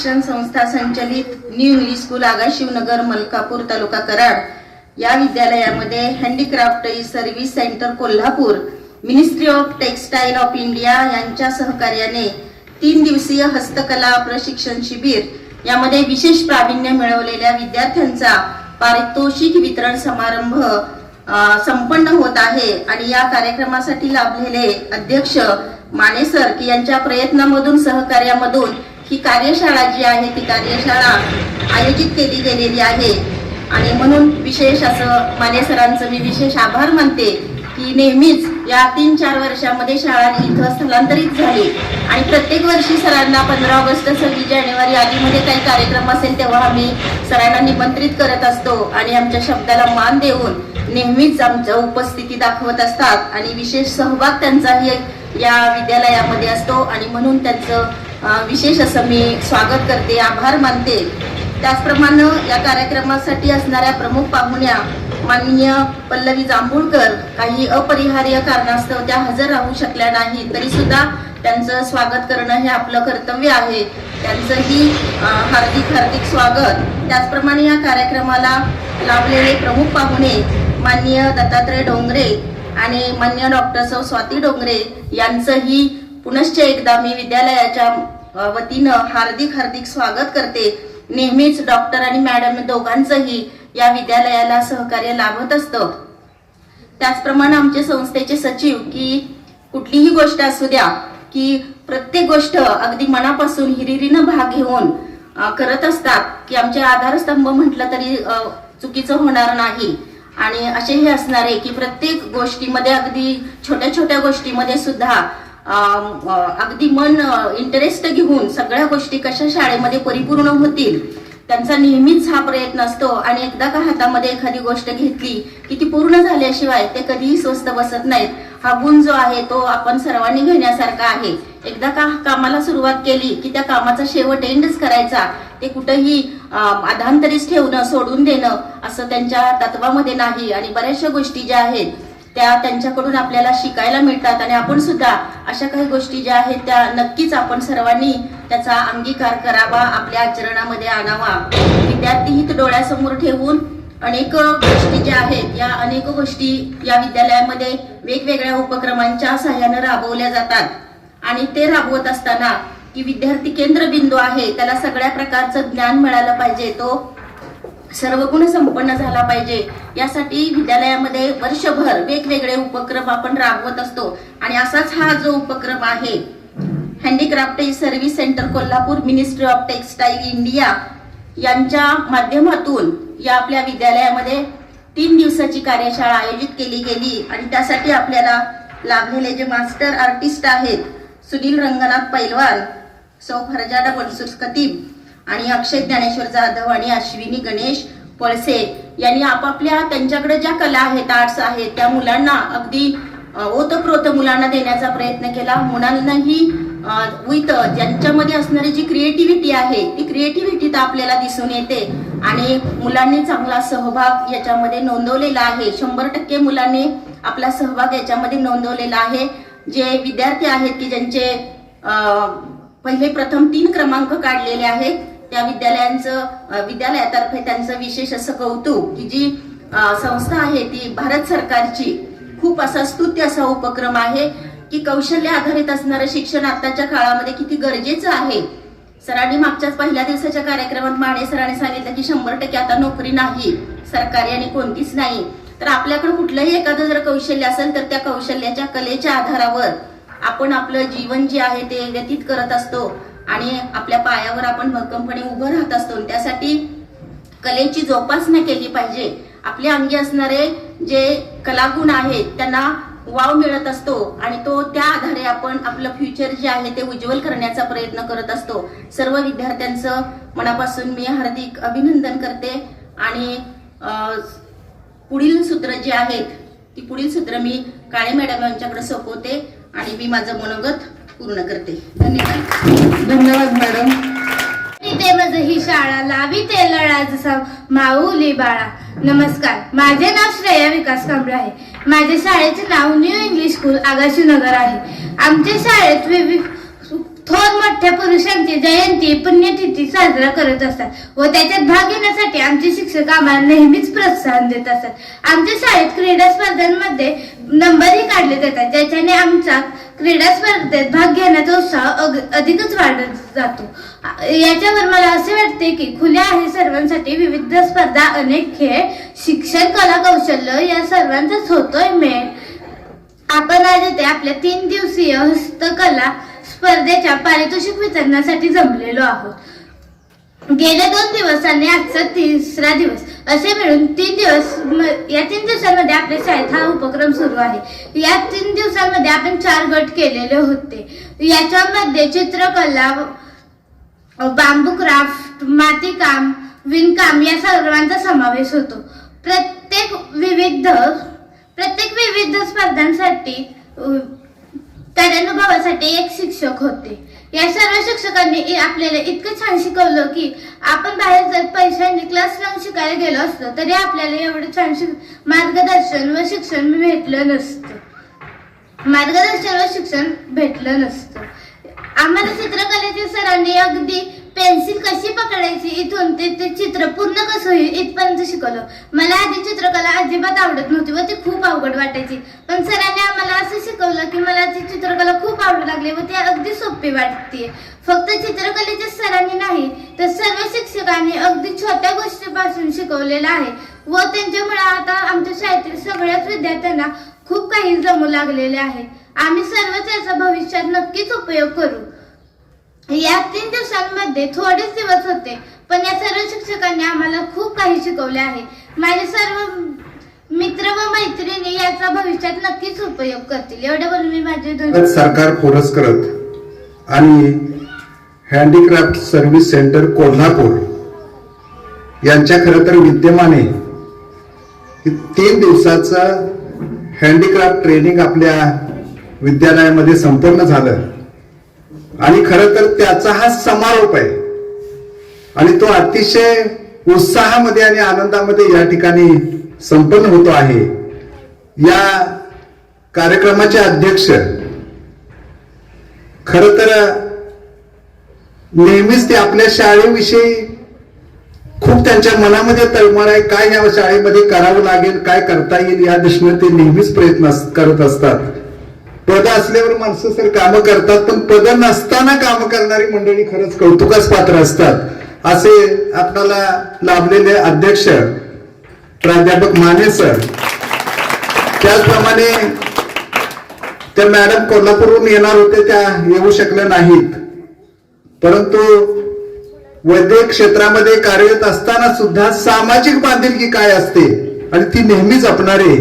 शिक्षण संस्था संचलित new English school Agashivnagar Malkapur तालुका कराड या विद्यालयामध्ये handicraft service centre Kolhapur, ministry of textile of India यांच्या सहकार्याने 3 दिवसीय हस्तकला प्रशिक्षण शिबिर यामध्ये विशेष प्रावीण्य मिळवलेल्या विद्यार्थ्यांचा पारितोषिक वितरण समारंभ संपन्न होत आहे। आणि या कार्यक्रमासाठी लाभलेले अध्यक्ष माने सर की यांच्या प्रयत्नामधून सहकार्यामधून ही कार्यशाळा जी आहे ती कार्यशाळा आयोजित केली गेलेली आहे। आणि म्हणून विशेष असं माने सरांचं मी विशेष आभार मानते की नेहमीच या 3-4 वर्षामध्ये शाळा इथं स्थलांतरित झाली आणि प्रत्येक वर्षी सरांना 15 ऑगस्ट 26 जानेवारी आदीमध्ये काही कार्यक्रम असेल तेव्हा आम्ही सरांना निमंत्रित करत असतो आणि आमच्या शब्दाला मान देऊन नेहमीच आमच्या उपस्थिती दाखवत असतात आणि विशेष सहभाग त्यांचाही या विद्यालयामध्ये असतो आणि म्हणून त्यांचं विशेष असं मी स्वागत करते, आभार मानते। त्याचप्रमाणे या कार्यक्रमासाठी असणाऱ्या प्रमुख पाहुण्या माननीय पल्लवी जांभूळकर काही अपरिहार्य कारणास्तव त्या हजर राहू शकल्या नाही, तरी सुद्धा त्यांचं स्वागत करणं हे आपलं कर्तव्य आहे। त्यांचंही हार्दिक स्वागत। त्याचप्रमाणे या कार्यक्रमाला लाभलेले प्रमुख पाहुणे माननीय दत्तात्रय डोंगरे आणि माननीय डॉक्टर सौ स्वाती डोंगरे यांचंही पुनश्च एकदा मी विद्यालयाच्या वतीनं हार्दिक स्वागत करते। नेहमीच डॉक्टर आणि मॅडम दोघांचंही या विद्यालयाला सहकार्य लाभत असतं। त्याचप्रमाणे आमचे संस्थेचे सचिव की कुठलीही गोष्ट असू द्या की प्रत्येक गोष्ट अगदी मनापासून हिरिरीनं भाग घेऊन करत असतात की आमचे आधारस्तंभ म्हटलं तरी चुकीचं होणार नाही। आणि असेही असणारे की प्रत्येक गोष्टीमध्ये अगदी छोट्या गोष्टीमध्ये सुद्धा अगदी मन इंटरेस्ट घेऊन सगळ्या गोष्टी कशा शाळेमध्ये परिपूर्ण होतील त्यांचा नेहमीच हा प्रयत्न असतो। आणि एकदा का हातामध्ये एखादी गोष्ट घेतली की ती पूर्ण झाल्याशिवाय ते कधीही स्वस्त बसत नाहीत। हा गुण जो आहे तो आपण सर्वांनी घेण्यासारखा आहे। एकदा का कामाला सुरुवात केली की त्या कामाचा शेवट एंडच करायचा, ते कुठेही अधांतरीच ठेवणं सोडून देणं असं त्यांच्या तत्वामध्ये नाही। आणि बऱ्याचशा गोष्टी ज्या आहेत त्या त्यांच्याकडून आपल्याला शिकायला मिळतात आणि आपण सुद्धा अशा काही गोष्टी ज्या आहेत त्या नक्कीच आपण सर्वांनी त्याचा अंगीकार करावा, आपल्या आचरणामध्ये आणावा। विद्यार्थी हित डोळ्यासमोर ठेवून अनेक गोष्टी ज्या आहेत या अनेक गोष्टी या विद्यालयामध्ये वेगवेगळ्या उपक्रमांच्या सहाय्याने राबवल्या जातात आणि ते राबवत असताना की विद्यार्थी केंद्रबिंदू आहे, त्याला सगळ्या प्रकारचं ज्ञान मिळालं पाहिजे, तो सर्वगुण संपन्न झाला पाहिजे। यासाठी विद्यालयामध्ये वर्षभर वेगवेगळे उपक्रम आपण राबवत असतो आणि असाच हा जो उपक्रम आहे handicraft service centre Kolhapur, ministry of textile India यांच्या माध्यमातून या आपल्या विद्यालयामध्ये 3 दिवसाची कार्यशाळा आयोजित केली गेली। आणि त्यासाठी आपल्याला लाभलेले जे मास्टर आर्टिस्ट आहेत सुनील रंगनाथ पैलवान, सौ फरजादा बनसुर खतीब आणि अक्षय ज्ञानेश्वर जाधव आणि अश्विनी गणेश पळसे यांनी आपापल्या त्यांच्याकडे ज्या कला आहेत, आर्ट्स आहेत त्या मुलांना अगदी ओतप्रोत मुलांना देण्याचा प्रयत्न केला। मुलांनाही ज्यांच्यामध्ये असणारी जी क्रिएटिव्हिटी आहे ती क्रिएटिव्हिटी तर आपल्याला दिसून येते आणि मुलांनी चांगला सहभाग याच्यामध्ये नोंदवलेला आहे। 100% मुलांनी आपला सहभाग याच्यामध्ये नोंदवलेला आहे। जे विद्यार्थी आहेत की ज्यांचे पहिले प्रथम 3 क्रमांक काढलेले आहेत त्या विद्यालयातर्फे त्यांचं विशेष असं कौतुक की जी संस्था आहे ती भारत सरकारची खूप असा स्तुत्य असा उपक्रम आहे की कौशल्य आधारित असणारं शिक्षण आताच्या काळामध्ये किती गरजेचं आहे। सरांनी मागच्याच पहिल्या दिवसाच्या कार्यक्रमात माने सरांनी सांगितलं की 100% आता नोकरी नाही सरकारी आणि कोणतीच नाही, तर आपल्याकडे कुठलंही एखादं जर कौशल्य असेल तर त्या कौशल्याच्या कलेच्या आधारावर आपण आपलं जीवन जे आहे ते व्यतीत करत असतो आणि आपल्या पायावर आपण भक्कमपणे उभं राहत असतो। त्यासाठी कलेची जोपासना केली पाहिजे। आपल्या अंगी असणारे जे कलागुण आहेत त्यांना वाव मिळत असतो आणि तो त्या आधारे आपण आपलं फ्युचर जे आहे ते उज्ज्वल करण्याचा प्रयत्न करत असतो। सर्व विद्यार्थ्यांचं मनापासून मी हार्दिक अभिनंदन करते आणि पुढील सूत्र जे आहेत ती पुढील सूत्र मी काळे मॅडम यांच्याकडे सोपवते आणि मी माझं मनोगत पूर्ण करते। धन्यवाद मॅडम। ते माझं ही शाळा लावी ते लळा जसा माऊली बाळा। नमस्कार, माझे नाव श्रेया विकास कांबळे आहे। माझ्या शाळेचे नाव न्यू इंग्लिश स्कूल आगाशिवनगर आहे। आमच्या शाळेत थोर मोठ्या पुरुषांची जयंती पुण्यतिथी साजरा करत असतात व त्याच्यात भाग घेण्यासाठी आमचे शिक्षक आम्हाला नेहमीच प्रोत्साहन देत असतात। आमच्या शाळेत क्रीडा स्पर्धांमध्ये नंबरही काढले जातात, ज्याच्याने आमचा क्रीडा स्पर्धेत भाग घेण्याचा उत्साह अधिकच वाढत जातो। याच्यावर मला असे वाटते की खुल्या आहे सर्वांसाठी विविध स्पर्धा, अनेक खेळ, शिक्षण, कला, कौशल्य या सर्वांचाच होतोय मेळ। आपण आज येथे आपल्या 3 दिवसीय हस्तकला स्पर्धेच्या पारितोषिक वितरणासाठी जमलेलो आहोत। गेले 2 दिवस आणि आजचा 3रा दिवस असे मिळून 3 दिवस। या 3 दिवसांमध्ये आपल्या शाळेत हा उपक्रम सुरू आहे। या 3 दिवसांमध्ये आपण 4 गट केलेले होते। याच्यामध्ये चित्रकला, बांबू क्राफ्ट, मातीकाम, विणकाम या सर्वांचा समावेश होतो। प्रत्येक विविध स्पर्धांसाठी कार्यानुभवासाठी एक शिक्षक होते। या सर्व शिक्षकांनी आपल्याला इतकं छान शिकवलं की आपण बाहेर जर पैशांनी क्लास लावून शिकायला गेलो असतो तरी आपल्याला एवढं छान मार्गदर्शन व शिक्षण भेटलं नसतं। आम्हाला चित्रकलेच्या सरांनी अगदी पेन्सिल कशी पकडायची इथून ते चित्र पूर्ण कसं होईल इथपर्यंत शिकवलं। मला आधी चित्रकला अजिबात आवडत नव्हती व ती खूप अवघड वाटायची, पण सरांनी आम्हाला असं शिकवलं की मला ती चित्रकला खूप आवडू लागली व ती अगदी सोपी वाटते। फक्त चित्रकलेच्या सरांनी नाही तर सर्व शिक्षकांनी अगदी छोट्या गोष्टीपासून शिकवलेलं आहे व त्यांच्यामुळे आता आमच्या शाळेतील सगळ्याच विद्यार्थ्यांना खूप काही जमू लागलेले आहे। आम्ही सर्वच याचा भविष्यात नक्कीच उपयोग करू। या 3 दिवसांमध्ये थोडेच दिवस होते, पण या सर्व शिक्षकांनी आम्हाला खूप काही शिकवले आहे। माझे सर्व मित्र व मैत्रिणी याचा भविष्यात नक्कीच उपयोग करतील। एवढे बोलून मी माझे सरकार पुरस्कृत आणि हँडीक्राफ्ट सर्व्हिस सेंटर कोल्हापूर यांच्या खरं तर विद्यमाने 3 दिवसाचं हँडीक्राफ्ट ट्रेनिंग आपल्या विद्यालयामध्ये संपन्न झालं आणि खरं तर त्याचा हा समारोप आहे आणि तो अतिशय उत्साहामध्ये आणि आनंदामध्ये या ठिकाणी संपन्न होतो आहे। या कार्यक्रमाचे अध्यक्ष खरं तर नेहमीच ते आपल्या शाळेविषयी खूप त्यांच्या मनामध्ये तळमळ आहे, काय या शाळेमध्ये करावं लागेल, काय करता येईल या दृष्टीने ते नेहमीच प्रयत्न करत असतात। पद असल्यावर माणसं सर कामं करतात, पण पद नसताना कामं करणारी मंडळी खरंच कौतुकास पात्र असतात। असे आपल्याला लाभलेले अध्यक्ष प्राध्यापक माने सर, त्याचप्रमाणे त्या मॅडम कोल्हापूरहून येणार होते, त्या येऊ शकल्या नाहीत, परंतु वैद्यक क्षेत्रामध्ये कार्यरत असताना सुद्धा सामाजिक बांधिलकी काय असते आणि ती नेहमीच जपणारे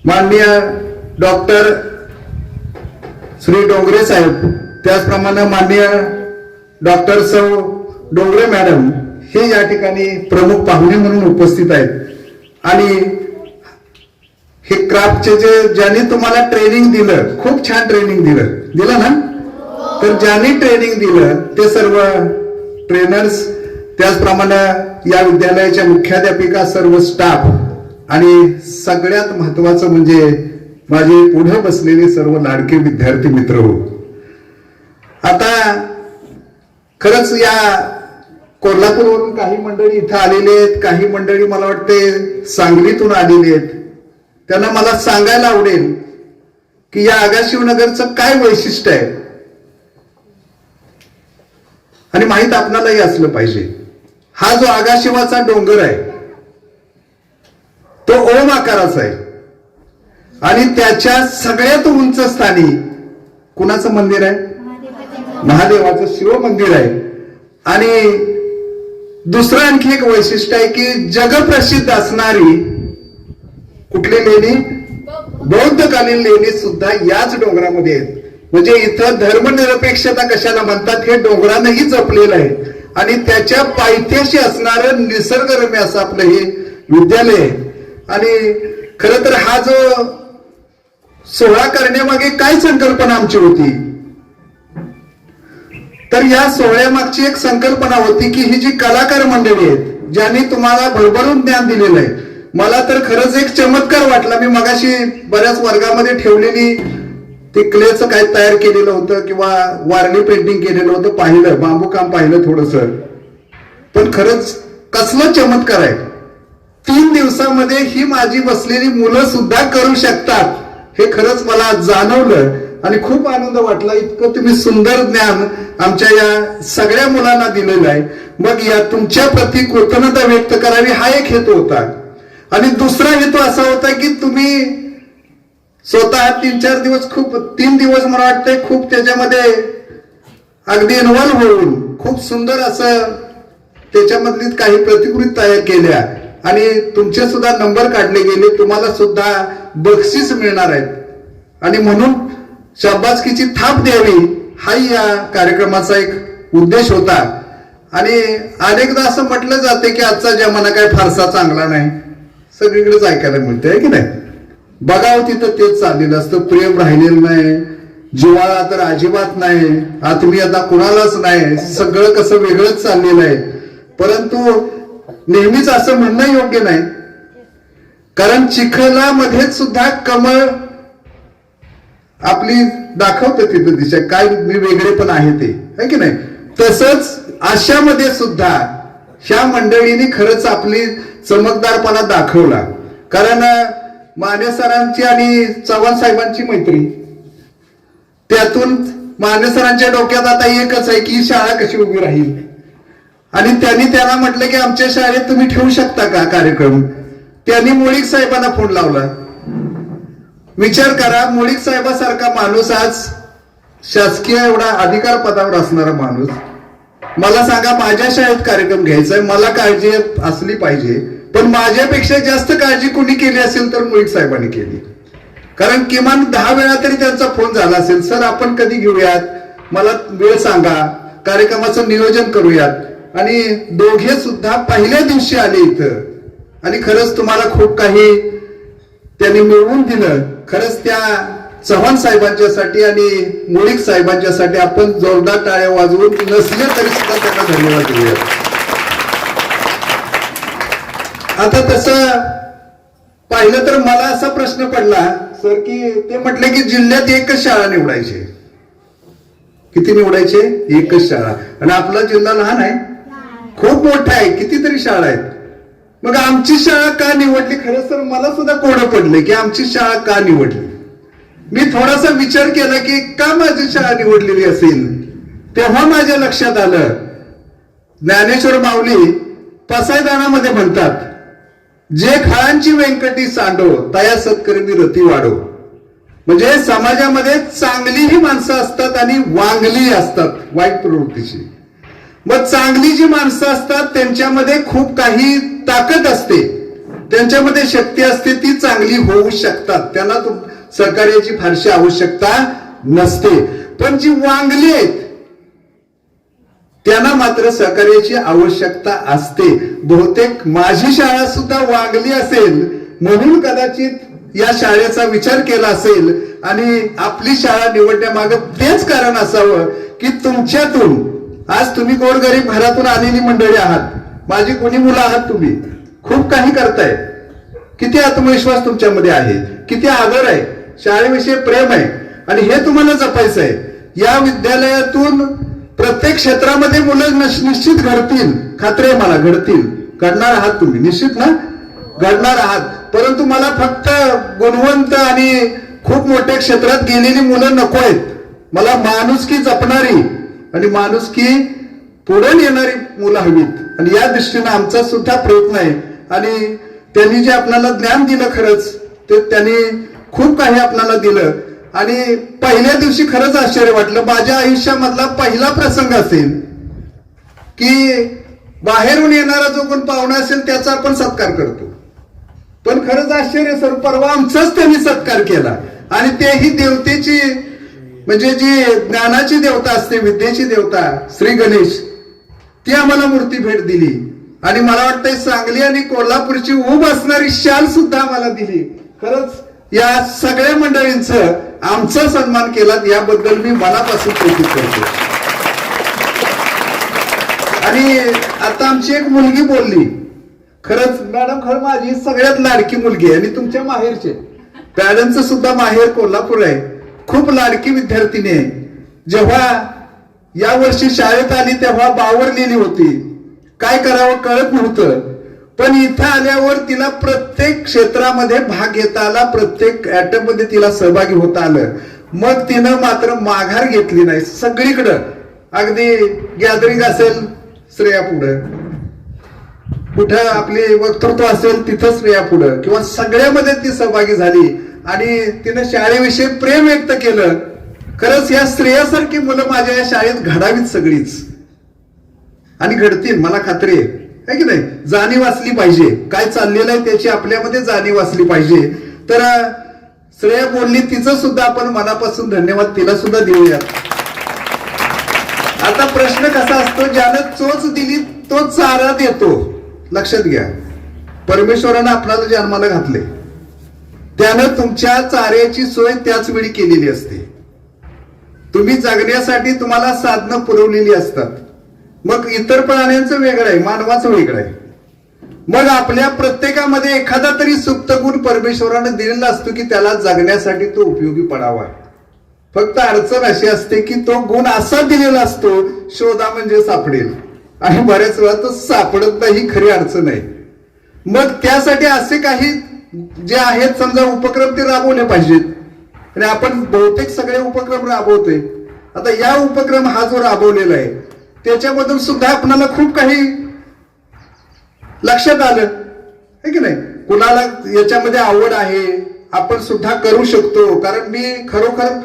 माननीय डॉक्टर श्री डोंगरे साहेब, त्याचप्रमाणे माननीय डॉक्टर सौ डोंगरे मॅडम हे या ठिकाणी प्रमुख पाहुणे म्हणून उपस्थित आहेत। आणि हे क्राफ्टचे ज्यांनी तुम्हाला ट्रेनिंग दिलं, खूप छान ट्रेनिंग दिलं ना, तर ज्यांनी ट्रेनिंग दिलं ते सर्व ट्रेनर्स, त्याचप्रमाणे या विद्यालयाच्या मुख्याध्यापिका, सर्व स्टाफ आणि सगळ्यात महत्वाचं म्हणजे माझे पुढे बसलेले सर्व लाडके विद्यार्थी मित्र हो। आता खरंच या कोल्हापूरवरून काही मंडळी इथं आलेले आहेत, काही मंडळी मला वाटते सांगलीतून आलेली आहेत। त्यांना मला सांगायला आवडेल की या आगाशिवनगरचं काय वैशिष्ट्य आहे आणि माहित आपणालाही असलं पाहिजे। हा जो आगाशिवाचा डोंगर आहे तो ओम आकाराचा आहे आणि त्याच्या सगळ्यात उंच स्थानी कुणाचं मंदिर आहे? महादेवाचं शिव मंदिर आहे। आणि दुसरं आणखी एक वैशिष्ट्य आहे की जगप्रसिद्ध असणारी कुठली लेणी? बौद्धकालीन लेणी सुद्धा याच डोंगरामध्ये आहेत। म्हणजे इथं धर्मनिरपेक्षता कशाला म्हणतात हे डोंगरानंही जपलेलं आहे आणि त्याच्या पायथ्याशी असणारं निसर्गरम्य असं आपलं हे विद्यालय आहे। आणि खरं तर हा जो सोहळा करण्यामागे काय संकल्पना आमची होती, तर या सोहळ्यामागची एक संकल्पना होती की ही जी कलाकार मंडळी आहेत ज्यांनी तुम्हाला भरभरून ज्ञान दिलेलं आहे, मला तर खरंच एक चमत्कार वाटला। मी मगाशी बऱ्याच वर्गामध्ये ठेवलेली ते क्लेचं काय तयार केलेलं होतं किंवा वारली पेंटिंग केलेलं होतं, पाहिलं, बांबू काम पाहिलं थोडस, पण खरंच कसलं चमत्कार आहे. 3 दिवसामध्ये ही माझी बसलेली मुलं सुद्धा करू शकतात हे खरंच मला जाणवलं आणि खूप आनंद वाटला. इतकं तुम्ही सुंदर ज्ञान आमच्या या सगळ्या मुलांना दिलेलं आहे. मग या तुमच्या प्रती कृतज्ञता व्यक्त करावी हा एक हेतू होता. आणि दुसरा हेतू असा होता की तुम्ही स्वतः 3-4 दिवस, खूप 3 दिवस मला वाटतंय, खूप त्याच्यामध्ये अगदी इन्व्हॉल्व्ह होऊन खूप सुंदर असं त्याच्यामधली काही प्रतिकृती तयार केल्या आणि तुमचे सुद्धा नंबर काढले गेले. तुम्हाला सुद्धा बक्षीस मिळणार आहेत आणि म्हणून शाबासकीची थाप द्यावी हाही या कार्यक्रमाचा एक उद्देश होता. आणि अनेकदा असं म्हटलं जाते की आजचा जमाना काय फारसा चांगला नाही, सगळीकडेच ऐकायला मिळते आहे की नाही. बघावं तिथं तेच चाललेलं असतं, प्रेम राहिलेलं नाही, जिव्हाळा तर अजिबात नाही, आत्मीयता कुणालाच नाही, सगळं कसं वेगळंच चाललेलं आहे. परंतु नेहमीच असं म्हणणं योग्य नाही, कारण चिखलामध्येच सुद्धा कमळ आपली दाखवतं तिथं दिशा, काय मी वेगळे पण आहे ते है की नाही. तसंच अशामध्ये सुद्धा ह्या मंडळींनी खरंच आपली चमकदारपणा दाखवला. कारण माने सरांची आणि चव्हाण साहेबांची मैत्री, त्यातून माने सरांच्या डोक्यात आता एकच आहे की ही शाळा कशी उभी राहील. आणि त्यांनी त्याला म्हटलं की आमच्या शाळेत तुम्ही ठेवू शकता का कार्यक्रम. त्यांनी मुळीक साहेबांना फोन लावला. विचार करा, मुळीक साहेबासारखा माणूस आज शासकीय एवढा अधिकार पदावर असणारा माणूस, मला सांगा माझ्या शाळेत कार्यक्रम घ्यायचा आहे, मला काळजी असली पाहिजे, पण माझ्यापेक्षा जास्त काळजी कोणी केली असेल तर मुळीक साहेबांनी केली. कारण किमान 10 वेळा तरी त्यांचा फोन झाला असेल, सर आपण कधी घेऊयात, मला वेळ सांगा, कार्यक्रमाचं नियोजन करूयात. आणि दोघे सुद्धा पहिल्या दिवशी आले इथं आणि खरंच तुम्हाला खूप काही त्यांनी मिळवून दिलं. खरंच त्या चव्हाण साहेबांच्यासाठी आणि मुळीक साहेबांच्यासाठी आपण जोरदार टाळ्या वाजवून नसले तरी सुद्धा त्यांना धन्यवाद देऊया. आता तसं पाहिलं तर मला असा प्रश्न पडला सर की ते म्हटले की जिल्ह्यात एकच शाळा निवडायची. किती निवडायचे? एकच शाळा. आणि आपला जिल्हा लहान आहे, खूप मोठा आहे, कितीतरी शाळा आहेत. मग आमची शाळा का निवडली? खरं तर मला सुद्धा कोडं पडले की आमची शाळा का निवडली. मी थोडासा विचार केला की का माझी शाळा निवडलेली असेल. तेव्हा माझ्या लक्षात आलं, ज्ञानेश्वर माऊली पसायदानामध्ये म्हणतात, जे खाळांची व्यंकटी सांडो तया सत्कर्मी रती वाढो. म्हणजे समाजामध्ये चांगलीही माणसं असतात आणि वांगली असतात वाईट प्रवृत्तीची. मग चांगली जी माणसं असतात त्यांच्यामध्ये खूप काही ताकद असते, त्यांच्यामध्ये शक्ती असते, ती चांगली होऊ शकतात, त्यांना सहकार्याची फारशी आवश्यकता नसते. पण जी वांगली आहेत त्यांना मात्र सहकार्याची आवश्यकता असते. बहुतेक माझी शाळा सुद्धा वांगली असेल म्हणून कदाचित या शाळेचा विचार केला असेल आणि आपली शाळा निवडण्यामागे तेच कारण असावं की तुमच्यातून, आज तुम्ही गोरगरीब घरातून आलेली मंडळी आहात, माझी कोणी मुलं आहात, तुम्ही खूप काही करताय, किती आत्मविश्वास तुमच्यामध्ये आहे, किती आदर आहे, शाळेविषयी प्रेम आहे आणि हे तुम्हाला जपायचं आहे. या विद्यालयातून प्रत्येक क्षेत्रामध्ये मुलं निश्चित घडतील, खात्री आहे मला, घडतील, घडणार आहात तुम्ही, निश्चित ना घडणार आहात. परंतु मला फक्त गुणवंत आणि खूप मोठ्या क्षेत्रात गेलेली मुलं नको आहेत. मला माणुसकी जपणारी आणि माणुसकी पुढे नेणारी मुलं हवीत आणि या दृष्टीने आमचा सुद्धा प्रयत्न आहे. आणि त्यांनी जे आपल्याला ज्ञान दिलं खरंच ते त्यांनी खूप काही आपल्याला दिलं. आणि पहिल्या दिवशी खरंच आश्चर्य वाटलं. माझ्या आयुष्यामधला पहिला प्रसंग असेल की बाहेरून येणारा जो कोण पाहुणा असेल त्याचा आपण सत्कार करतो, पण खरंच आश्चर्य सर, परवा आमचाच त्यांनी सत्कार केला आणि तेही देवतेची, म्हणजे जी ज्ञानाची देवता असते, विद्येची देवता श्री गणेश, ती आम्हाला मूर्ती भेट दिली. आणि मला वाटतंय सांगली आणि कोल्हापूरची ऊब असणारी शाल सुद्धा आम्हाला दिली. खरंच या सगळ्या मंडळींचं आमचा सन्मान केला, याबद्दल मी मनापासून कौतुक करतो. आणि आता आमची एक मुलगी बोलली, खरंच मॅडम, खरं माझी सगळ्यात लाडकी मुलगी आहे आणि तुमच्या माहेरचे, मॅडमचं सुद्धा माहेर कोल्हापूर आहे. खूप लाडकी विद्यार्थिनी आहे. जेव्हा या वर्षी शाळेत आली तेव्हा बावरलेली होती, काय करावं कळत नव्हतं. पण इथं आल्यावर तिला प्रत्येक क्षेत्रामध्ये भाग घेता आला, प्रत्येक ऍटम मध्ये तिला सहभागी होता आलं. मग तिनं मात्र माघार घेतली नाही. सगळीकडं अगदी गॅदरिंग असेल श्रेया पुढं, कुठं आपले वक्तृत्व असेल तिथं श्रेया पुढं, किंवा सगळ्यामध्ये ती सहभागी झाली आणि तिनं शाळेविषयी प्रेम व्यक्त केलं. खरंच या श्रेयासारखी मुलं माझ्या या शाळेत घडावीत सगळीच, आणि घडतील मला खात्री आहे की नाही. जाणीव असली पाहिजे, काय चाललेलं आहे त्याची आपल्यामध्ये जाणीव असली पाहिजे. तर श्रेया बोलली, तिचं सुद्धा आपण मनापासून धन्यवाद तिला सुद्धा देऊयात. आता प्रश्न कसा असतो, ज्यानं चोच दिली तो चारा देतो. लक्षात घ्या, परमेश्वरानं आपल्याला जन्माला घातले, त्यानं तुमच्या चाऱ्याची सोय त्याच वेळी केलेली असते. तुम्ही जगण्यासाठी तुम्हाला साधनं पुरवलेली असतात. मग इतर प्राण्यांचं वेगळं आहे, मानवाचं वेगळं आहे. मग आपल्या प्रत्येकामध्ये एखादा तरी सुप्त गुण परमेश्वरानं दिलेला असतो की त्याला जगण्यासाठी तो उपयोगी पडावा. फक्त अडचण अशी असते की तो गुण असा दिलेला असतो, शोधा म्हणजे सापडेल, आणि बऱ्याच वेळा तो सापडत नाही, खरी अडचण आहे. मग त्यासाठी असे काही जे आहेत समजा उपक्रम ते राबवले पाहिजेत, आणि आपण बहुतेक सगळे उपक्रम राबवतोय. आता या उपक्रम हा जो राबवलेला आहे त्याच्यामधून सुद्धा आपल्याला खूप काही लक्षात आलं आहे की नाही. कुणाला याच्यामध्ये आवड आहे, आपण सुद्धा करू शकतो. कारण मी खरोखर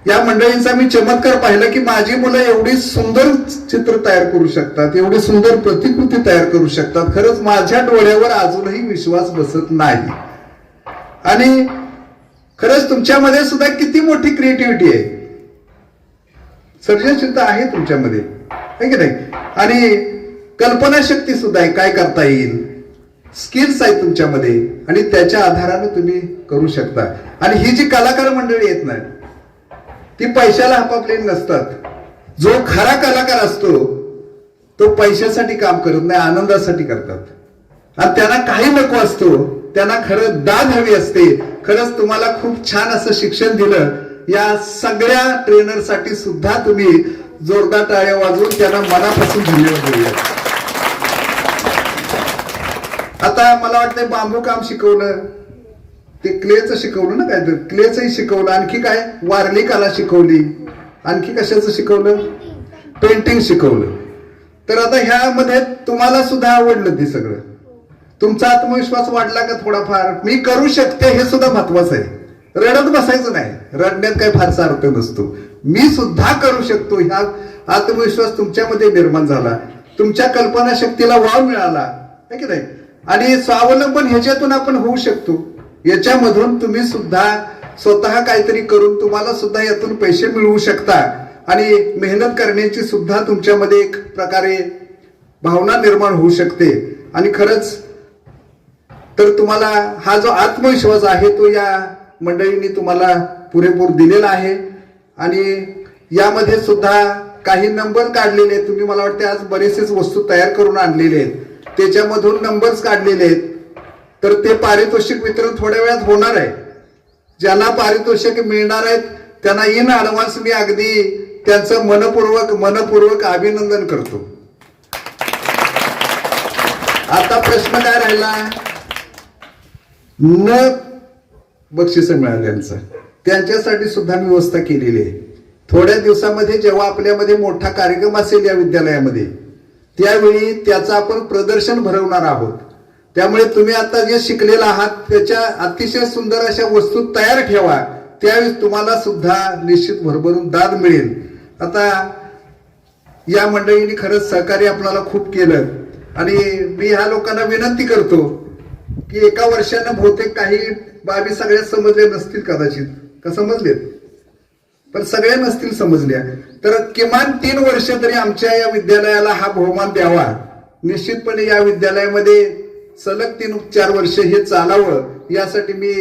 या मंडळींचा मी चमत्कार पाहिला की माझी मुलं एवढी सुंदर चित्र तयार करू शकतात, एवढी सुंदर प्रतिकृती तयार करू शकतात. खरंच माझ्या डोळ्यावर अजूनही विश्वास बसत नाही. आणि खरंच तुमच्यामध्ये सुद्धा किती मोठी क्रिएटिव्हिटी आहे, सर्जनशीलता आहे तुमच्यामध्ये, आहे की नाही. आणि कल्पनाशक्ती सुद्धा आहे, काय करता येईल, स्किल्स आहेत तुमच्यामध्ये, आणि त्याच्या आधाराने तुम्ही करू शकता. आणि ही जी कलाकार मंडळी आहेत ना, ती पैशाला हपापलेली नसतात. जो खरा कलाकार असतो तो पैशासाठी काम करत नाही, आनंदासाठी करतात. आणि त्यांना काही नको असतो, त्यांना खरं दाद हवी असते. खरंच तुम्हाला खूप छान असं शिक्षण दिलं. या सगळ्या ट्रेनरसाठी सुद्धा तुम्ही जोरदार टाळ्या वाजवून त्यांना मनापासून धन्यवाद देऊया. आता मला वाटतंय बांबू काम शिकवलं, ते क्लेचं शिकवलं ना, काय तर क्लेचंही शिकवलं, आणखी काय वारली कला शिकवली, आणखी कशाचं शिकवलं, पेंटिंग शिकवलं. तर आता ह्यामध्ये तुम्हाला सुद्धा आवडलं ते सगळं, तुमचा आत्मविश्वास वाढला का थोडाफार, मी करू शकते, हे सुद्धा महत्वाचं आहे. रडत बसायचं नाही, रडण्यात काही फारसा अर्थ नसतो. मी सुद्धा करू शकतो, ह्या आत्मविश्वास तुमच्यामध्ये निर्माण झाला, तुमच्या कल्पनाशक्तीला वाव मिळाला, है की नाही. आणि स्वावलंबन ह्याच्यातून आपण होऊ शकतो. याच्यामधून तुम्ही सुद्धा स्वतः काहीतरी करून तुम्हाला सुद्धा यातून पैसे मिळवू शकता, आणि मेहनत करण्याची सुद्धा तुमच्यामध्ये एक प्रकारे भावना निर्माण होऊ शकते. आणि खरंच तर तुम्हाला हा जो आत्मविश्वास आहे तो या मंडळींनी तुम्हाला पुरेपूर दिलेला आहे. आणि यामध्ये सुद्धा काही नंबर काढलेले आहेत तुम्ही, मला वाटते आज बरेचसेच वस्तू तयार करून आणलेले आहेत, त्याच्यामधून नंबर्स काढलेले आहेत. तर ते पारितोषिक वितरण थोड्या वेळात होणार आहे. ज्यांना पारितोषिक मिळणार आहेत त्यांना इन ऍडव्हान्स मी अगदी त्यांचं मनपूर्वक अभिनंदन करतो. आता प्रश्न काय राहिला, न बक्षीस मिळाल्यांचं, त्यांच्यासाठी सुद्धा मी व्यवस्था केलेली आहे. थोड्या दिवसामध्ये जेव्हा आपल्यामध्ये मोठा कार्यक्रम असेल या विद्यालयामध्ये, त्यावेळी त्याचं आपण प्रदर्शन भरवणार आहोत. त्यामुळे तुम्ही आता जे शिकलेला आहात त्याच्या अतिशय सुंदर अशा वस्तू तयार ठेवा, त्यावेळी तुम्हाला सुद्धा निश्चित भरभरून दाद मिळेल. आता या मंडळींनी खरंच सहकार्य आपल्याला खूप केलं, आणि मी ह्या लोकांना विनंती करतो की एका वर्षानं बहुतेक काही बाबी सगळ्या समजल्या नसतील, कदाचित का समजलेत, पण सगळ्या नसतील समजल्या, तर किमान 3 वर्ष तरी आमच्या या विद्यालयाला हा बहुमान द्यावा. निश्चितपणे या विद्यालयामध्ये सलग 3-4 वर्ष हे चालावं, यासाठी मी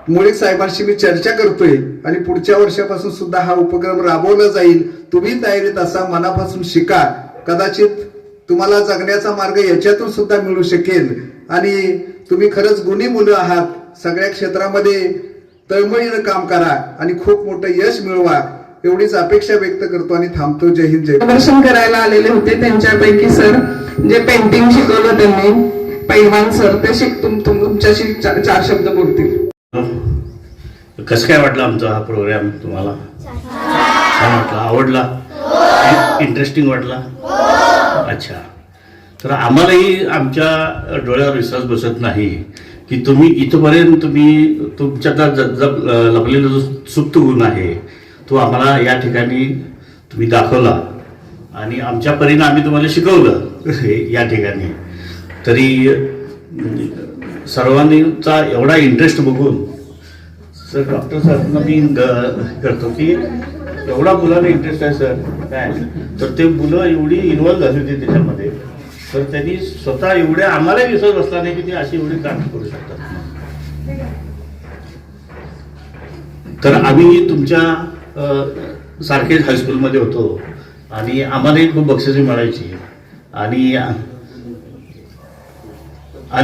मुळीक साहेबांशी मी चर्चा करतोय, आणि पुढच्या वर्षापासून सुद्धा हा उपक्रम राबवला जाईल. तुम्ही तयारीत असा, मनापासून शिका, कदाचित तुम्हाला जगण्याचा मार्ग याच्यातून सुद्धा मिळू शकेल. आणि तुम्ही खरंच गुणी मुलं आहात, सगळ्या क्षेत्रामध्ये तळमळीनं काम करा आणि खूप मोठं यश मिळवा एवढीच अपेक्षा व्यक्त करतो आणि थांबतो. जय हिंद, जय भारत. प्रदर्शन करायला आलेले होते त्यांच्यापैकी सर जे पेंटिंग शिकवलं त्यांनी पैलवान सर ते तुमच्याशी चार शब्द बोलतील. कसं काय वाटलं आमचा हा प्रोग्राम तुम्हाला? छान वाटला? आवडला? इंटरेस्टिंग वाटला? अच्छा. तर आम्हालाही आमच्या डोळ्यावर विश्वास बसत नाही की तुम्ही इथपर्यंत तुमच्यात लपलेला जो सुप्त गुण आहे तो आम्हाला या ठिकाणी तुम्ही दाखवला आणि आमच्या परीने आम्ही तुम्हाला शिकवलं या ठिकाणी. तरी सर्वांचा एवढा इंटरेस्ट बघून सर डॉक्टर साहेबांना मी करतो की एवढा मुलांना इंटरेस्ट आहे सर काय, तर ते मुलं एवढी इन्व्हॉल्व झाली होती त्याच्यामध्ये, तर त्यांनी स्वतः एवढ्या आम्हालाही विश्वास बसला नाही की ते अशी एवढी काम करू शकतात. तर आम्ही तुमच्या सारखेच हायस्कूलमध्ये होतो आणि आम्हालाही खूप बक्षिसे मिळायची आणि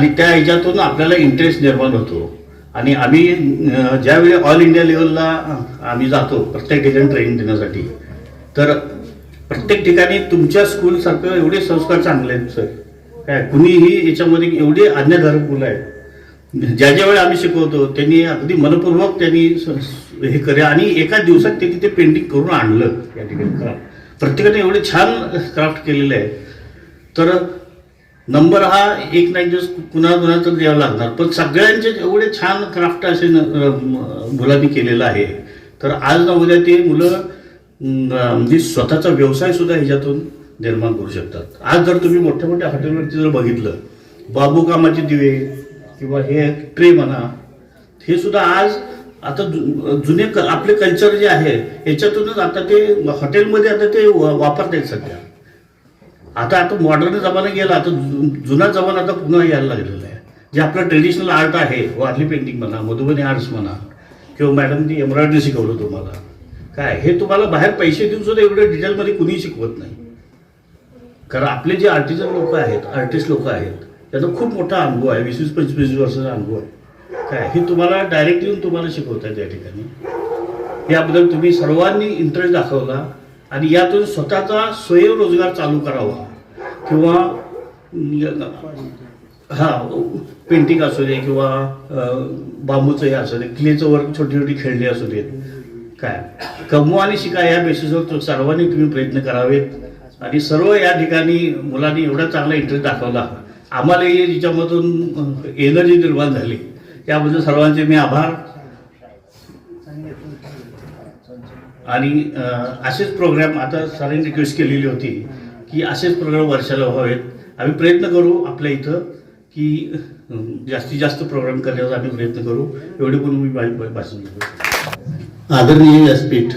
त्या ह्याच्यातून आपल्याला इंटरेस्ट निर्माण होतो. आणि आम्ही ज्यावेळी ऑल इंडिया लेवलला आम्ही जातो प्रत्येक ठिकाणी ट्रेनिंग देण्यासाठी, तर प्रत्येक ठिकाणी तुमच्या स्कूलसारखं एवढे संस्कार चांगले आहेत सर काय, कुणीही याच्यामध्ये एवढे आज्ञाधारक मुलं आहेत. ज्या वेळी आम्ही शिकवतो त्यांनी अगदी मनपूर्वक त्यांनी हे करे आणि एका दिवसात त्यांनी ते पेंटिंग करून आणलं या ठिकाणी. प्रत्येकाने एवढे छान क्राफ्ट केलेले आहे. तर नंबर हा एक नाही दिवस कुणा तर द्यावा लागणार, पण सगळ्यांचे एवढे छान क्राफ्ट असे मुलांनी केलेलं आहे. तर आज ना उद्या ते मुलं म्हणजे स्वतःचा व्यवसाय सुद्धा ह्याच्यातून निर्माण करू शकतात. आज जर तुम्ही मोठ्या मोठ्या हॉटेलवरती जर बघितलं, बाबू कामाचे दिवे किंवा हे ट्रे म्हणा, हे सुद्धा आज आता जुने आपले कल्चर जे आहे याच्यातूनच आता ते हॉटेलमध्ये आता ते वापरतात सध्या. आता मॉडर्न जमाना गेला, आता जुना जमाना आता पुन्हा यायला लागलेला आहे. जे आपलं ट्रेडिशनल आर्ट आहे, वारली पेंटिंग म्हणा, मधुबनी आर्ट्स म्हणा, किंवा मॅडम ती एम्ब्रॉयडरी शिकवलं तुम्हाला काय, हे तुम्हाला बाहेर पैसे देऊन सुद्धा एवढ्या डिटेलमध्ये कुणीही शिकवत नाही. कारण आपले जे आर्टिस्ट लोक आहेत त्यांना खूप मोठा अनुभव आहे, 20-25 वर्षाचा अनुभव आहे काय, हे तुम्हाला डायरेक्ट येऊन तुम्हाला शिकवतात या ठिकाणी. याबद्दल तुम्ही सर्वांनी इंटरेस्ट दाखवला आणि यातून स्वतःचा स्वयंरोजगार चालू करावा किंवा पेंटिंग असू दे किंवा बांबूचं हे असू दे, क्लेचं वर्क, छोटी छोटी खेळणी असू देत काय, कमवा आणि शिका या बेसिसवर सर्वांनी तुम्ही प्रयत्न करावेत. आणि सर्व या ठिकाणी मुलांनी एवढा चांगला इंटरेस्ट दाखवला, आम्हालाही याच्यामधून एनर्जी निर्माण झाली, त्याबद्दल सर्वांचे मी आभार. आणि असेच प्रोग्राम आता सरांनी रिक्वेस्ट केलेली होती की असेच प्रोग्राम वर्षाला व्हावेत. आम्ही प्रयत्न करू आपल्या इथं की जास्तीत जास्त प्रोग्राम करण्याचा आम्ही प्रयत्न करू. एवढे पण मी भाषण देतो. आदरणीय व्यासपीठ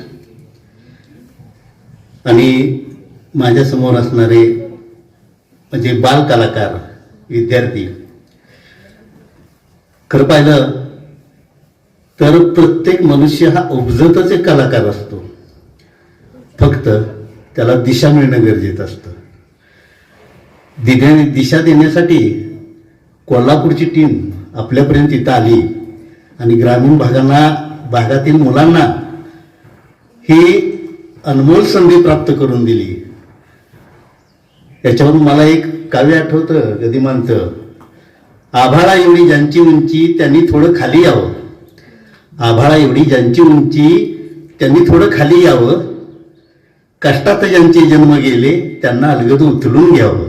आणि माझ्यासमोर असणारे म्हणजे बाल कलाकार विद्यार्थी, खरं पाहिलं तर प्रत्येक मनुष्य हा उपजतच एक कलाकार असतो, फक्त त्याला दिशा मिळणं गरजेचं असतं. दिशा देण्यासाठी कोल्हापूरची टीम आपल्यापर्यंत इथं आली आणि ग्रामीण भागातील मुलांना ही अनमोल संधी प्राप्त करून दिली. याच्यावरून मला एक काव्य आठवतं, गदिमांचं, आभाळा एवढी ज्यांची उंची त्यांनी थोडं खाली यावं, आभाळा एवढी ज्यांची उंची त्यांनी थोडं खाली यावं, कष्टात ज्यांचे जन्म गेले त्यांना अलगद उचलून घ्यावं.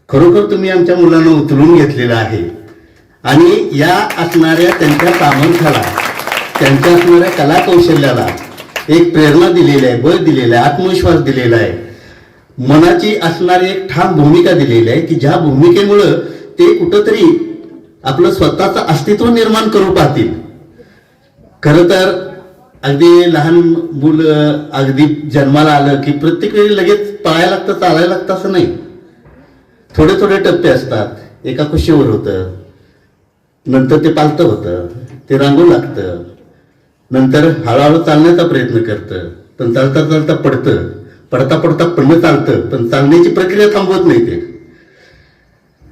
खरोखर तुम्ही आमच्या मुलांना उचलून घेतलेलं आहे आणि या असणाऱ्या त्यांच्या सामर्थ्याला, त्यांच्या असणाऱ्या कला कौशल्याला एक प्रेरणा दिलेली आहे, बळ दिलेलं आहे, आत्मविश्वास दिलेला आहे, मनाची असणारी एक ठाम भूमिका दिलेली आहे की ज्या भूमिकेमुळं ते कुठंतरी आपलं स्वतःचं अस्तित्व निर्माण करू पाहतील. खरं तर अगदी लहान मुलं अगदी जन्माला आलं की प्रत्येक वेळी लगेच पळायला लागतं, चालायला लागतं असं नाही. थोडे थोडे टप्पे असतात. एका कुशीवर होतं, नंतर ते पालतं होतं, ते रांगू लागतं, नंतर हळूहळू चालण्याचा प्रयत्न करतं, पण चालता चालता पडतं, पडता पडता पडणं चालतं, पण चालण्याची प्रक्रिया थांबवत नाही. ते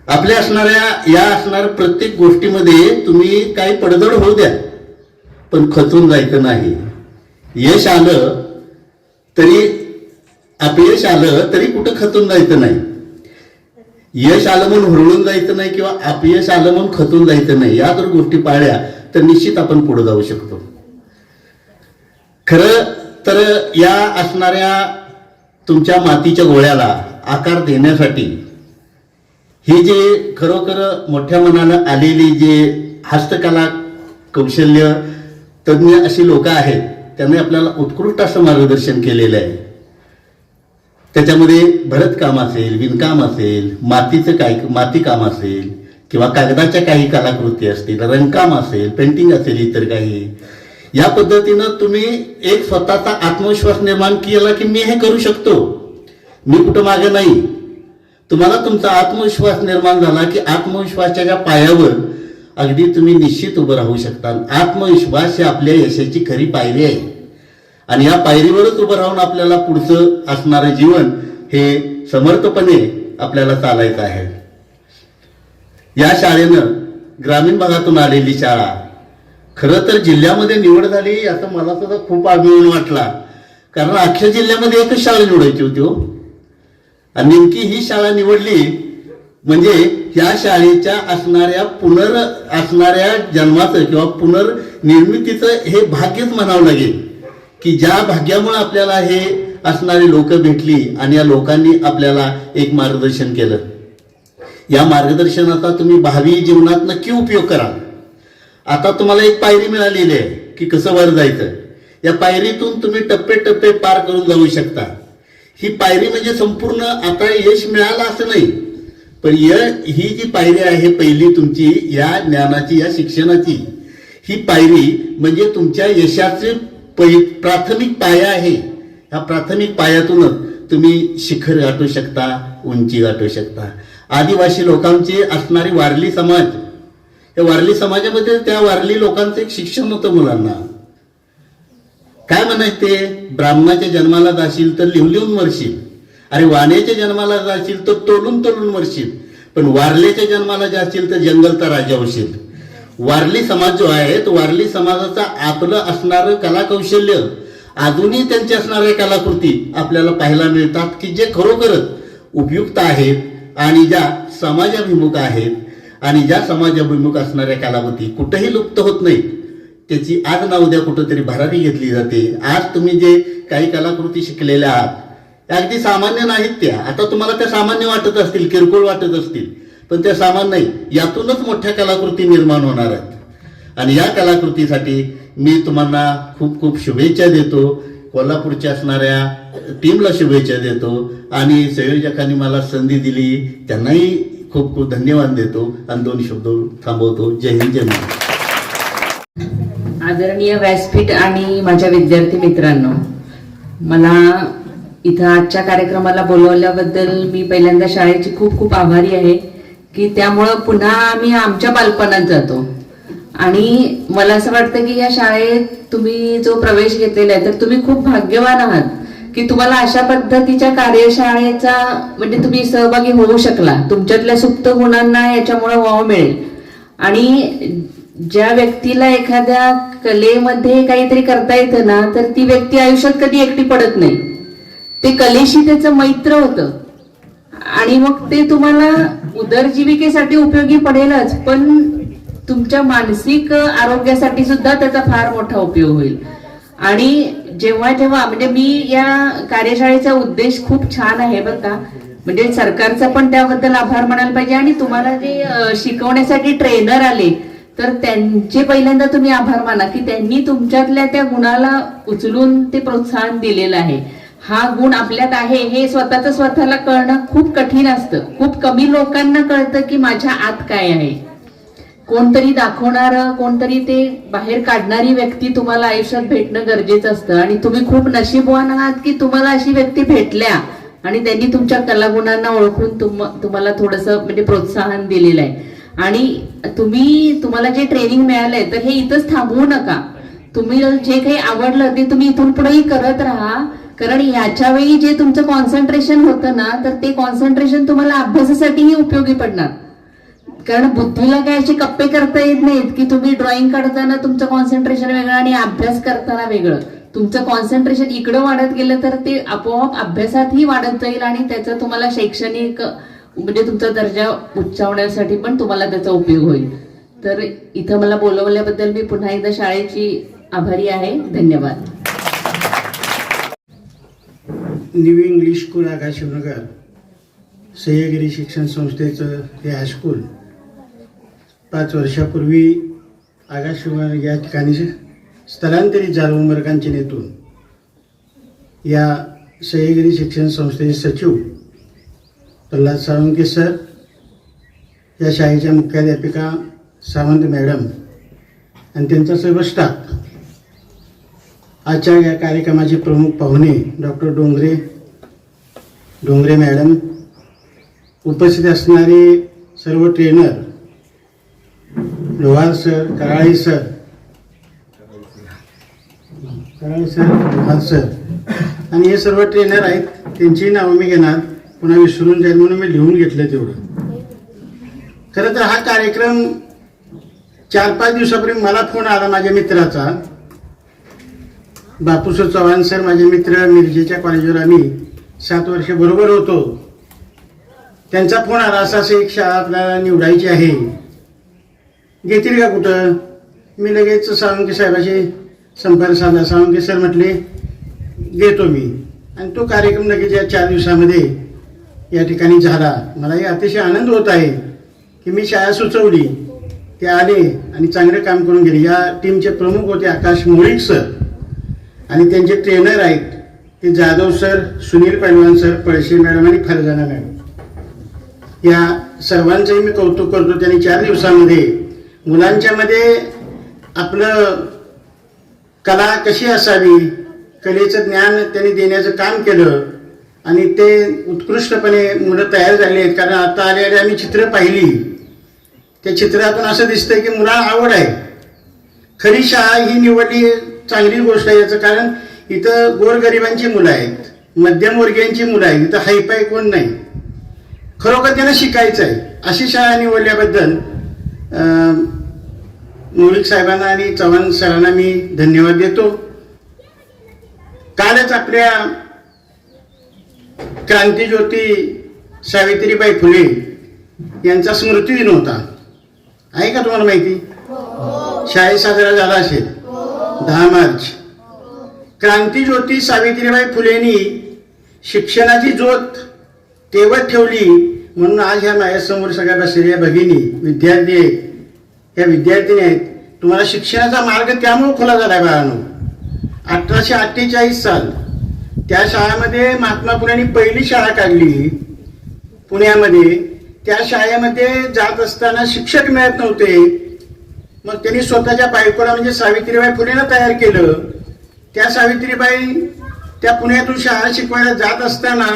आपल्या असणाऱ्या प्रत्येक गोष्टीमध्ये तुम्ही काही पडझड होऊ द्या, पण खचून जायचं नाही. यश आलं तरी अपयश आलं तरी कुठं खचून जायचं नाही. यश आलं म्हणून हुरळून जायचं नाही किंवा अपयश आलं म्हणून खचून जायचं नाही. या जर गोष्टी पाळल्या तर निश्चित आपण पुढे जाऊ शकतो. खरं तर या असणाऱ्या तुमच्या मातीच्या गोळ्याला आकार देण्यासाठी ही जे खरोखर मोठ्या मनानं आलेली जे हस्तकला कौशल्य तज्ज्ञ अशी लोक आहेत, त्यांनी आपल्याला उत्कृष्ट असं मार्गदर्शन केलेलं आहे. त्याच्यामध्ये भरतकाम असेल, विणकाम असेल, मातीकाम असेल किंवा कागदाच्या काही कलाकृती असतील, रंगकाम असेल, पेंटिंग असेल, इतर काही. या पद्धतीनं तुम्ही एक स्वतःचा आत्मविश्वास निर्माण केला की मी हे करू शकतो, मी कुठं मागे नाही. तुम्हाला तुमचा आत्मविश्वास निर्माण झाला की आत्मविश्वासाच्या पायावर अगदी तुम्ही निश्चित उभं राहू शकता. आत्मविश्वास ही आपल्या यशाची खरी पायरी आहे आणि या पायरीवरच उभं राहून आपल्याला पुढचं असणारं जीवन हे समर्थपणे आपल्याला चालायचं आहे. या शाळेनं ग्रामीण भागातून आलेली शाळा खरं तर जिल्ह्यामध्ये निवड झाली असं मला सुद्धा खूप अभिमान वाटला, कारण अख्ख्या जिल्ह्यामध्ये एकच शाळा निवडायची होती हो. आणि नेमकी ही शाळा निवडली म्हणजे या शाळेच्या असणाऱ्या जन्माचं किंवा पुनर्निर्मितीचं हे भाग्यच म्हणावं लागेल की ज्या भाग्यामुळे आपल्याला हे असणारी लोक भेटली आणि या लोकांनी आपल्याला एक मार्गदर्शन केलं. या मार्गदर्शनाचा तुम्ही भावी जीवनात नक्की उपयोग करा. आता तुम्हाला एक पायरी मिळालेली आहे की कसं वर जायचं. या पायरीतून तुम्ही टप्पे टप्पे पार करून जाऊ शकता. ही पायरी म्हणजे संपूर्ण आता यश मिळालं असं नाही, पण ही जी पायरी आहे पहिली तुमची या ज्ञानाची, या शिक्षणाची, ही पायरी म्हणजे तुमच्या यशाचे प्राथमिक पाया आहे. ह्या प्राथमिक पायातूनच तुम्ही शिखर गाठू शकता, उंची गाठू शकता. आदिवासी लोकांची असणारी वारली समाज, या वारली समाजामध्ये त्या वारली लोकांचं एक शिक्षण होतं मुलांना. काय म्हणायचे, ब्राह्मणाच्या जन्माला जाशील तर लिहून मरशील, अरे वाण्याच्या जन्माला जाशील तर तोलून मरशील, पण वारल्याच्या जन्माला जाशील तर जंगलचा राजा होशील. वारली समाज जो आहे तो वारली समाजाचा आपलं असणारं कलाकौशल्य, अजूनही त्यांची असणाऱ्या कलाकृती आपल्याला पाहायला मिळतात की जे खरोखरच उपयुक्त आहेत आणि ज्या समाजाभिमुख आहेत आणि ज्या समाजाभिमुख असणाऱ्या कलाकृती कुठेही लुप्त होत नाहीत. त्याची आज ना उद्या कुठंतरी भरारी घेतली जाते. आज तुम्ही जे काही कलाकृती शिकलेल्या आहात त्या अगदी सामान्य नाहीत. त्या आता तुम्हाला त्या सामान्य वाटत असतील, किरकोळ वाटत असतील, पण त्या सामान्य नाही. यातूनच मोठ्या कलाकृती निर्माण होणार आहेत आणि या कलाकृतीसाठी मी तुम्हाला खूप खूप शुभेच्छा देतो. कोल्हापूरच्या असणाऱ्या टीमला शुभेच्छा देतो आणि संयोजकांनी मला संधी दिली त्यांनाही खूप खूप धन्यवाद देतो आणि 2 शब्द थांबवतो. जय हिंद, जय महाराष्ट्र. आदरणीय व्यासपीठ आणि माझ्या विद्यार्थी मित्रांनो, मला इथं आजच्या कार्यक्रमाला बोलवल्याबद्दल मी पहिल्यांदा शाळेची खूप खूप आभारी आहे की त्यामुळं पुन्हा आम्ही आमच्या बालपणात जातो. आणि मला असं वाटतं की या शाळेत तुम्ही जो प्रवेश घेतलेला आहे तर तुम्ही खूप भाग्यवान आहात की तुम्हाला अशा पद्धतीच्या कार्यशाळेचा म्हणजे तुम्ही सहभागी होऊ शकला. तुमच्यातल्या सुप्त गुणांना याच्यामुळे वाव मिळेल. आणि ज्या व्यक्तीला एखाद्या कलेमध्ये काहीतरी करता येतं ना तर ती व्यक्ती आयुष्यात कधी एकटी पडत नाही. ते कलेशी त्याचं मैत्र होतं आणि मग ते तुम्हाला उदरजीविकेसाठी उपयोगी पडेलच, पण तुमच्या मानसिक आरोग्यासाठी सुद्धा त्याचा फार मोठा उपयोग होईल. आणि जेव्हा जेव्हा म्हणजे मी या कार्यशाळेचा उद्देश खूप छान आहे बरं का, म्हणजे सरकारचा पण त्याबद्दल आभार मानायला पाहिजे आणि तुम्हाला जे शिकवण्यासाठी ट्रेनर आले तर त्यांचे पहिल्यांदा तुम्ही आभार माना की त्यांनी तुमच्यातल्या त्या गुणाला उचलून ते प्रोत्साहन दिलेलं आहे. हा गुण आपल्यात आहे हे स्वतःला कळणं खूप कठीण असतं. खूप कमी लोकांना कळतं की माझ्या आत काय आहे. कोणतरी दाखवणार, कोणतरी ते बाहेर काढणारी व्यक्ती तुम्हाला आयुष्यात भेटणं गरजेचं असतं आणि तुम्ही खूप नशीबवान आहात की तुम्हाला अशी व्यक्ती भेटल्या आणि त्यांनी तुमच्या कलागुणांना ओळखून तुम्हाला थोडंसं म्हणजे प्रोत्साहन दिलेलं आहे. आणि तुम्हाला जे ट्रेनिंग मिळालंय तर हे इथंच थांबवू नका. तुम्ही जे काही आवडलं ते तुम्ही इथून पुढेही करत राहा, कारण याच्या वेळी जे तुमचं कॉन्सन्ट्रेशन होतं ना तर ते कॉन्सन्ट्रेशन तुम्हाला अभ्यासासाठीही उपयोगी पडणार. कारण बुद्धीला काय असे कप्पे करता येत नाहीत की तुम्ही ड्रॉइंग काढताना तुमचं कॉन्सन्ट्रेशन वेगळं आणि अभ्यास करताना वेगळं. तुमचं कॉन्सन्ट्रेशन इकडं वाढत गेलं तर ते आपोआप अभ्यासातही वाढत जाईल आणि त्याचा तुम्हाला शैक्षणिक म्हणजे तुमचा दर्जा उंचावण्यासाठी पण तुम्हाला त्याचा उपयोग होईल. तर इथं मला बोलवल्याबद्दल मी पुन्हा एकदा शाळेची आभारी आहे. धन्यवाद. न्यू इंग्लिश स्कूल आगा शिवनगर सह्यागिरी शिक्षण संस्थेचं हे हायस्कूल 5 वर्षापूर्वी आगा शिवनगर या ठिकाणी स्थलांतरित झालं उमरगांचीनेतून. या सह्यागिरी शिक्षण संस्थेचे सचिव प्रल्हाद साळुंके सर, या शाळेच्या मुख्याध्यापिका सावंत मॅडम आणि त्यांचा सर्व स्टाफ, आजच्या या कार्यक्रमाचे प्रमुख पाहुणे डॉक्टर डोंगरे मॅडम, उपस्थित असणारे सर्व ट्रेनर, लोहार सर, कराळे सर, लोहार सर आणि हे सर्व ट्रेनर आहेत. त्यांची नावं मी घेणार, पुन्हा विसरून जाईल म्हणून मी लिहून घेतलं तेवढं. खरं तर हा कार्यक्रम 4-5 दिवसापूर्वी मला फोन आला माझ्या मित्राचा, बापूसो चव्हाण सर माझे मित्र, मिरजेच्या कॉलेजवर आम्ही 7 वर्ष बरोबर होतो. त्यांचा फोन आला, असं एक शाळा आपल्याला निवडायची आहे, घेतील का कुठं. मी लगेच साळुंके साहेबाशी संपर्क साधला. साळुंके सर म्हटले घेतो मी, आणि तो कार्यक्रम लगेच या 4 दिवसामध्ये या ठिकाणी झाला. मलाही अतिशय आनंद होत आहे की मी शाळा सुचवली, ते आले आणि चांगले काम करून गेले. या टीमचे प्रमुख होते आकाश मोळीक सर आणि त्यांचे ट्रेनर आहेत ते जाधव सर, सुनील पैलवान सर, पळशी मॅडम आणि फरजाना मॅडम. या सर्वांचंही मी कौतुक करतो. त्यांनी 4 दिवसामध्ये मुलांच्या मध्ये आपलं कला कशी असावी, कलेचं ज्ञान त्यांनी देण्याचं काम केलं आणि ते उत्कृष्टपणे मुलं तयार झाली आहेत. कारण आता आलेले आम्ही चित्र पाहिली, त्या चित्रातून असं दिसतंय की मुलांना आवड आहे. खरी शाळा ही निवडली चांगली गोष्ट आहे. याचं कारण इथं गोरगरिबांची मुलं आहेत, मध्यमवर्गीयांची मुलं आहेत, इथं हायफाय कोण नाही. खरोखर त्यांना शिकायचं आहे. अशी शाळा निवडल्याबद्दल मोळीक साहेबांना आणि चव्हाण सरांना मी धन्यवाद देतो. कालच आपल्या क्रांतीज्योती सावित्रीबाई फुले यांचा स्मृती दिन होता. आहे का तुम्हाला माहिती? शाळेत साजरा झाला असेल 10 मार्च. क्रांतीज्योती सावित्रीबाई फुलेंनी शिक्षणाची ज्योत तेवत ठेवली म्हणून आज ह्या माझ्यासमोर सगळ्या बसलेल्या भगिनी विद्यार्थी आहेत, या विद्यार्थिनी आहेत. तुम्हाला शिक्षणाचा मार्ग त्यामुळे खुला झाला आहे बाळांनो. 1848 साल त्या शाळेमध्ये महात्मा फुलेंनी पहिली शाळा काढली पुण्यामध्ये. त्या शाळेमध्ये जात असताना शिक्षक मिळत नव्हते. मग त्यांनी स्वतःच्या बायकोला म्हणजे सावित्रीबाई फुलेंना तयार केलं. त्या सावित्रीबाई त्या पुण्यातून शाळा शिकवायला जात असताना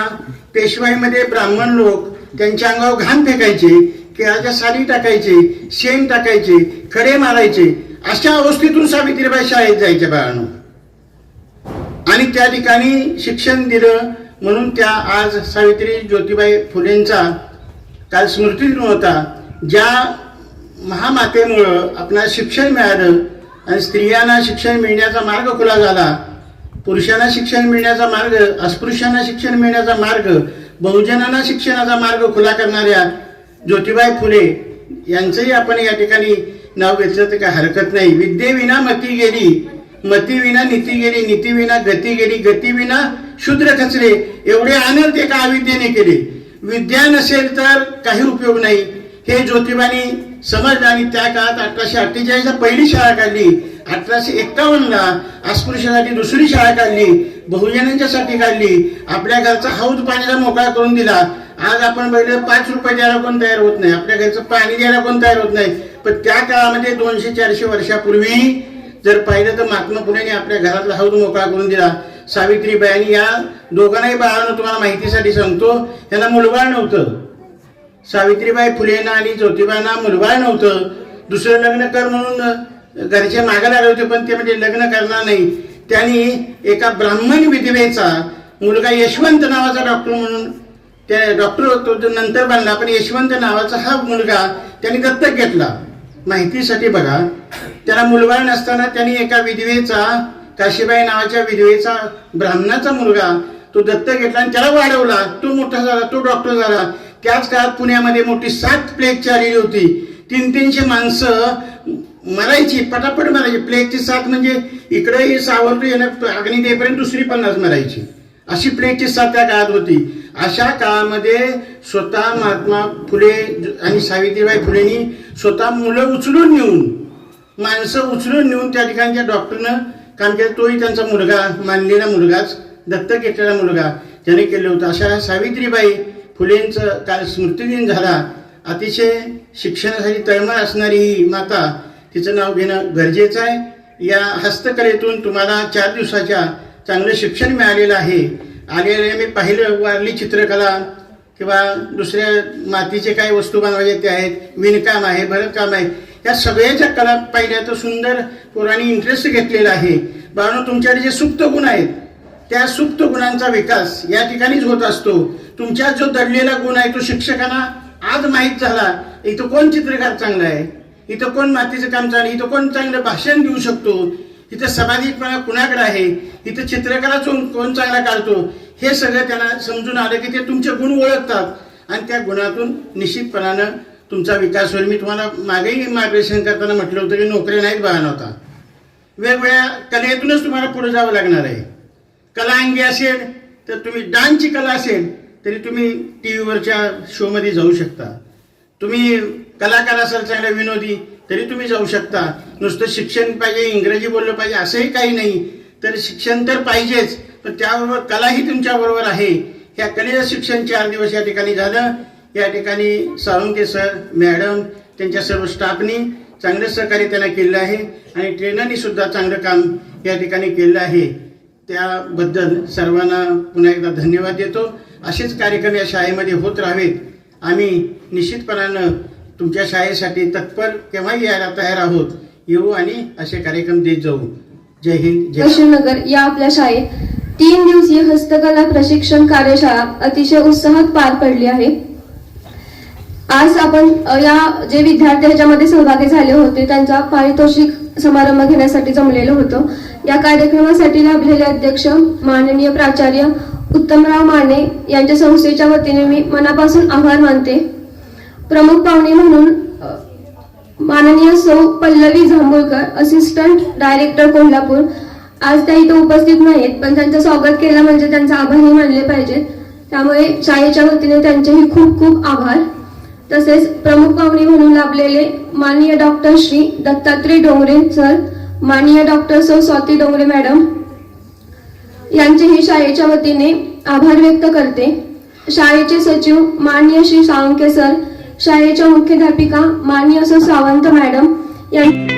पेशवाईमध्ये ब्राह्मण लोक त्यांच्या अंगावर घाण फेकायचे, केळाच्या साली टाकायचे, शेण टाकायचे, खडे मारायचे. अशा अवस्थेतून सावित्रीबाई शाळेत जायच्या बाळांनो आणि त्या ठिकाणी शिक्षण दिलं. म्हणून त्या आज सावित्री ज्योतिबाई फुलेंचा काल स्मृती दिन होता. ज्या महामातेमुळं आपल्याला शिक्षण मिळालं आणि स्त्रियांना शिक्षण मिळण्याचा मार्ग खुला झाला, पुरुषांना शिक्षण मिळण्याचा मार्ग, अस्पृश्यांना शिक्षण मिळण्याचा मार्ग, बहुजनांना शिक्षणाचा मार्ग खुला करणाऱ्या ज्योतिबाई फुले यांचंही आपण या ठिकाणी नाव घेतलं तर काय हरकत नाही. विद्येविना मती गेली, मतीविना नीती गेली, नीतीविना गती गेली, गतीविना शूद्र खचले. एवढे अनर्थ एका अविद्येने केले. विद्या नसेल तर काही उपयोग नाही हे ज्योतिबानी समजलं आणि त्या काळात 1848 पहिली शाळा काढली. 1851 अस्पृश्यासाठी दुसरी शाळा काढली, बहुजनांच्यासाठी काढली. आपल्या घरचा हौद पाण्याला मोकळा करून दिला. आज आपण बघितलं 5 रुपये द्यायला कोण तयार होत नाही, आपल्या घरचं पाणी द्यायला कोण तयार होत नाही. पण त्या काळामध्ये 200-400 वर्षापूर्वी जर पाहिलं तर महात्मा फुलेंनी आपल्या घरातला हौद मोकळा करून दिला. सावित्रीबाई या दोघांनाही बाळांनो तुम्हाला माहितीसाठी सांगतो, यांना मुलबाळ नव्हतं. सावित्रीबाई फुलेंना आणि ज्योतिबांना मुलबाळ नव्हतं. दुसरं लग्न कर म्हणून घरचे मागे लागले होते, पण ते म्हणजे लग्न करणार नाही. त्यांनी एका ब्राह्मण विधवेचा मुलगा यशवंत नावाचा डॉक्टर म्हणून त्या डॉक्टर होतो जो नंतर बनला, पण यशवंत नावाचा हा मुलगा त्यांनी दत्तक घेतला. माहितीसाठी बघा, त्याला मुलबाळ नसताना त्यांनी एका विधवेचा, काशीबाई नावाच्या विधवेचा, ब्राह्मणाचा मुलगा तो दत्तक घेतला आणि त्याला वाढवला. तो मोठा झाला, तो डॉक्टर झाला. त्याच काळात पुण्यामध्ये मोठी 7 प्लेगची आलेली होती. 300-300 माणसं मरायची, पटापट मरायची. प्लेगची 7 म्हणजे इकडे सावरतो येणं अग्नी देईपर्यंत दुसरी 50 मरायची. अशी प्लेगची 7 त्या काळात होती. अशा काळामध्ये स्वतः महात्मा फुले आणि सावित्रीबाई फुलेंनी स्वतः मुलं उचलून नेऊन, माणसं उचलून नेऊन त्या ठिकाणी डॉक्टरनं काम केलं. तोही त्यांचा मुलगा, मानलेला मुलगाच, दत्तक घेतलेला मुलगा त्याने केलं होतं. अशा सावित्रीबाई फुलेंचं काल स्मृतिदिन झाला. अतिशय शिक्षणासाठी तळमळ असणारी ही माता, तिचं नाव घेणं गरजेचं आहे. या हस्तकलेतून तुम्हाला 4 दिवसाच्या चांगलं शिक्षण मिळालेलं आहे. आलेले मी पाहिलं, वारली चित्रकला किंवा दुसऱ्या मातीचे काही वस्तू बनवायचे ते आहेत, विणकाम आहे, भरतकाम आहे, या सगळ्याच्या कला पाहिल्या तर सुंदर पोरांनी इंटरेस्ट घेतलेला आहे. बाळांनो, तुमच्याकडे जे सुप्त गुण आहेत त्या सुप्त गुणांचा विकास या ठिकाणीच होत असतो. तुमच्यात जो दडलेला गुण आहे तो शिक्षकांना आज माहीत झाला. इथं कोण चित्रकार चांगला आहे, इथं कोण मातीचं काम चांगलं, इथं कोण चांगलं भाषण देऊ शकतो, इथं समाधिकपणा कुणाकडे आहे, इथं चित्रकला कोण चांगला काढतो, हे सगळं त्यांना समजून आलं की ते तुमचे गुण ओळखतात आणि त्या गुणातून निश्चितपणानं तुमचा विकास होईल. मी तुम्हाला मागेही मार्गदर्शन करताना म्हटलं होतं की नोकऱ्या नाहीत बघा नव्हता, वेगवेगळ्या कलेतूनच तुम्हाला पुढे जावं लागणार आहे. कला अंगी असेल तर तुम्ही, डान्सची कला असेल तरी तुम्ही TV वरच्या शोमध्ये जाऊ शकता. तुम्ही कलाकार असाल चांगल्या विनोदी तरी तुम्ही जाऊ शकता. नुसतं शिक्षण पाहिजे, इंग्रजी बोललं पाहिजे असंही काही नाही. तर शिक्षण तर पाहिजेच, पण त्याबरोबर कलाही तुमच्याबरोबर आहे. ह्या कलेचं शिक्षण 4 दिवस या ठिकाणी झालं. या ठिकाणी साळुंके सर, मॅडम, त्यांच्या सर्व स्टाफनी चांगलं सहकार्य त्यांना केलं आहे आणि ट्रेनरनी सुद्धा चांगलं काम या ठिकाणी केलं आहे. त्याबद्दल सर्वांना पुन्हा एकदा धन्यवाद देतो. असेच कार्यक्रम या शाळेमध्ये होत राहावेत. आम्ही निश्चितपणानं तुमच्या शाळेसाठी तत्पर केव्हाही यायला तयार आहोत. येऊ आणि असे कार्यक्रम देत जाऊ. जय हिंद, जय अहिल्यानगर या आपल्या शाळेत 3 दिवसीय हस्तकला प्रशिक्षण कार्यशाळा अतिशय उत्साहात पार पडली आहे. आज आपण या जे विद्यार्थी ह्याच्यामध्ये सहभागी झाले होते त्यांचा पारितोषिक समारंभ घेण्यासाठी जमलेलो होतो. या कार्यक्रमासाठी लाभलेले अध्यक्ष माननीय प्राचार्य उत्तमराव माने यांच्या संस्थेच्या वतीने मी मनापासून आभार मानते. प्रमुख पाहुणे म्हणून माननीय सौ पल्लवी जांभूळकर, असिस्टंट डायरेक्टर कोल्हापूर. आज त्या इथं उपस्थित नाहीत, पण त्यांचं स्वागत केलं म्हणजे त्यांचा आभारही मानले पाहिजेत. त्यामुळे शाळेच्या वतीने त्यांचेही खूप खूप आभार. तसेच प्रमुख पाहुणे म्हणून लाभलेले माननीय डॉक्टर श्री दत्तात्रय डोंगरे सर, माननीय डॉक्टर सौ स्वाती डोंगरे मॅडम यांचेही शाळेच्या वतीने आभार व्यक्त करते. शाळेचे सचिव माननीय श्री साळुंके सर, शाळेच्या मुख्याध्यापिका माननीय सौ सावंत मॅडम यांनी